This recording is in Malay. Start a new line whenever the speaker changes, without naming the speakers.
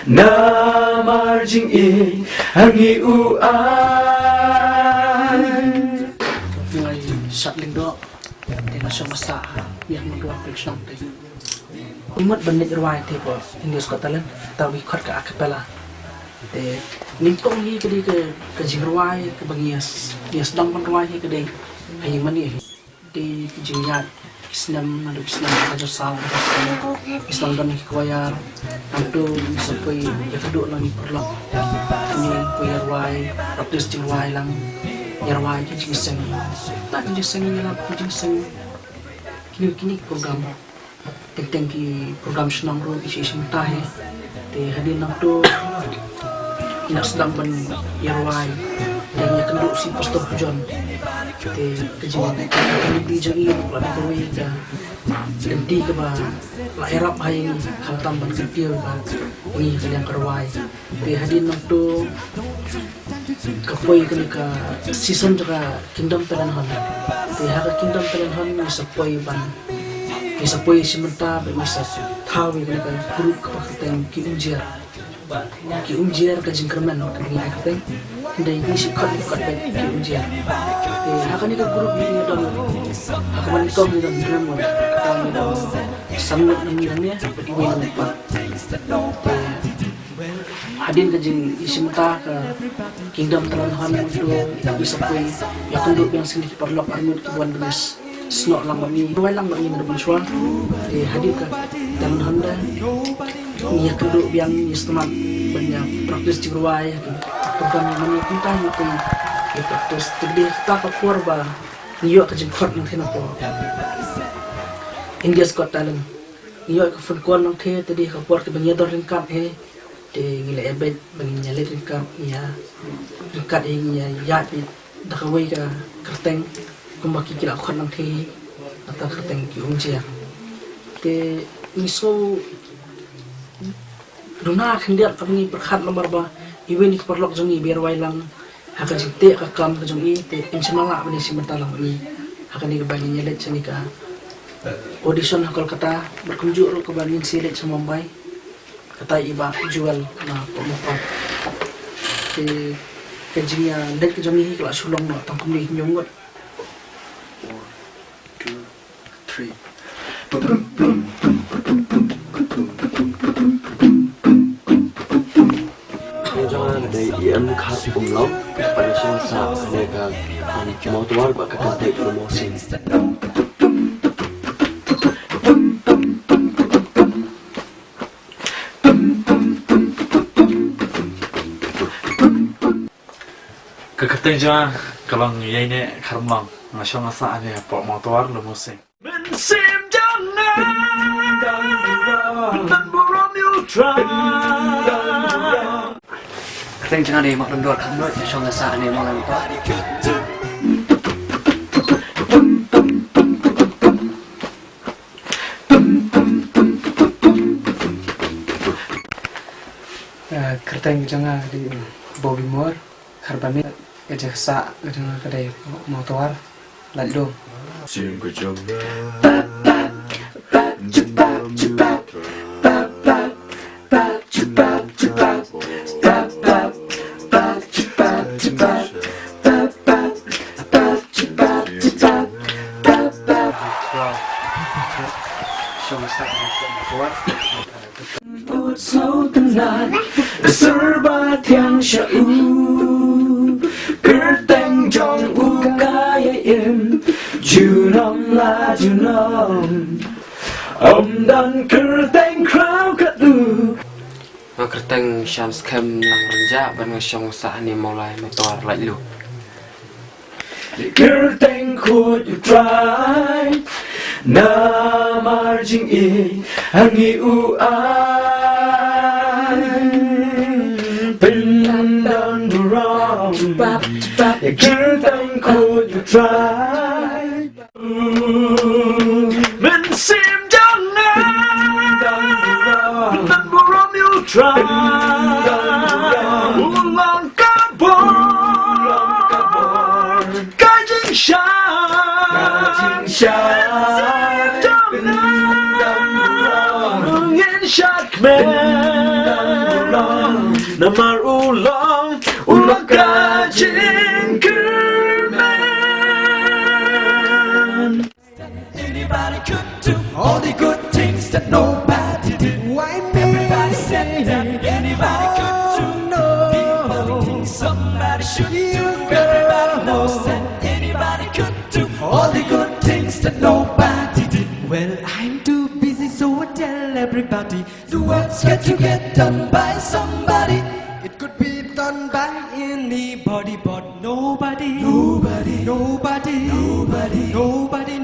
na marjing ang iuan
ngay sát linh đó thì nó sẽ masa yang mendua periksa itu umat bandit ruai thì bos ini Scotland tahu ikut ke acapella thì nimpong hi ke jing ruai ke bagias dia sedang ruai ke dei hanya mani di jingyat Islam ada Islam ada sal Islam dan kuayar nantu sampai ya kedua lagi perlu ini kuayar ruai praktis jing ruai lang yarwai jing seng tak jing seng lah jing seng kini program tentang ki program senang ro isi mentah te hadir nang tu nak sedang ban yarwai dan yang kenduk si pastor John te kejauhan kami di jangi lagi kami ja ganti ke ba la erap hai ni khantam ban kepil ba ni kalian kerwai te hadir nang tu kapoi kini ka season juga kingdom pelan hon te ha kingdom pelan hon ni sapoi ban ni sapoi simenta be masa thawi kini ka group ka pakten ki unjiar ka jingkerman kini ai kapten dai ni si khat be ki unjiar te ha kani ka group ni dong ha man ko ni dong drum ka ni dong sangat ni dong ya be ni lupa hadin ke jing isimta ke kingdom Tuhan itu bisa pun ya kenduk yang sini perlu armut kibuan benes snok lang bami dua lang bami na shwa di hadin ke dan Honda ni ya kenduk yang istimat banyak praktis jigruai program yang mani kita itu ya praktis tegde ta ka korba niyo ka jing khot nang thina po India's Got Talent niyo ka fun kon nang the tadi ka por ke banyador ringkap he de gila ebet bagi nyalit ringkap ya ringkat ya yat dah kawai ka kerteng kumbaki kila khon nang thi atau kerteng ki unjia te miso duna khendiat kami perkhat nomor ba iwen ni perlok jongi biar wailang haka jite ka kam ka jongi te insimala bani simentalang ni haka ni bagi nyalit sini ka audition hakol kata berkunjuk ro ke bani silet sa Mumbai kata iba jual na pemupat ke kejinya dek kejongi kelas sulong no tangkum ni nyongot 1 2 3
jangan ada IM khas umlaut pada semasa mereka mau tuar bak kata promosi
Keketeng jangan kalau nyai ni karmang ngasih ngasa ni apa motor lu musik. Bensim jangan dan buram neutral.
kerteng jangan deh mak lembur kan lo ngasih ngasa ni malam tu kerteng jangan di Bobby Moore karbami kerja sa kerja kedai motor lalu
singgu serba tiang syau kerteng jong u kaya im junam la junam dan kerteng krau katu
kerteng Syams Kem lang renja ban ngasong sa ni mulai motor lalu
kerteng could you try na marjing hangi dan durang kerteng could you try bensim jangan dan buram neutral ulang kabur kajing syah ชิงช้าเป็นดังบุรองเงินชักแม่ดังบุรองน้ำมันอุลองอุลกาจิงคือแม่
Anybody could do all the good things that nobody did. Why me? Everybody said that anybody could do the only things somebody should do. Everybody knows that anybody could do all the good things that nobody did. Well, I'm too busy, so I tell everybody the work's got to get done by somebody. It could be done by anybody, but nobody, nobody, nobody, nobody, nobody.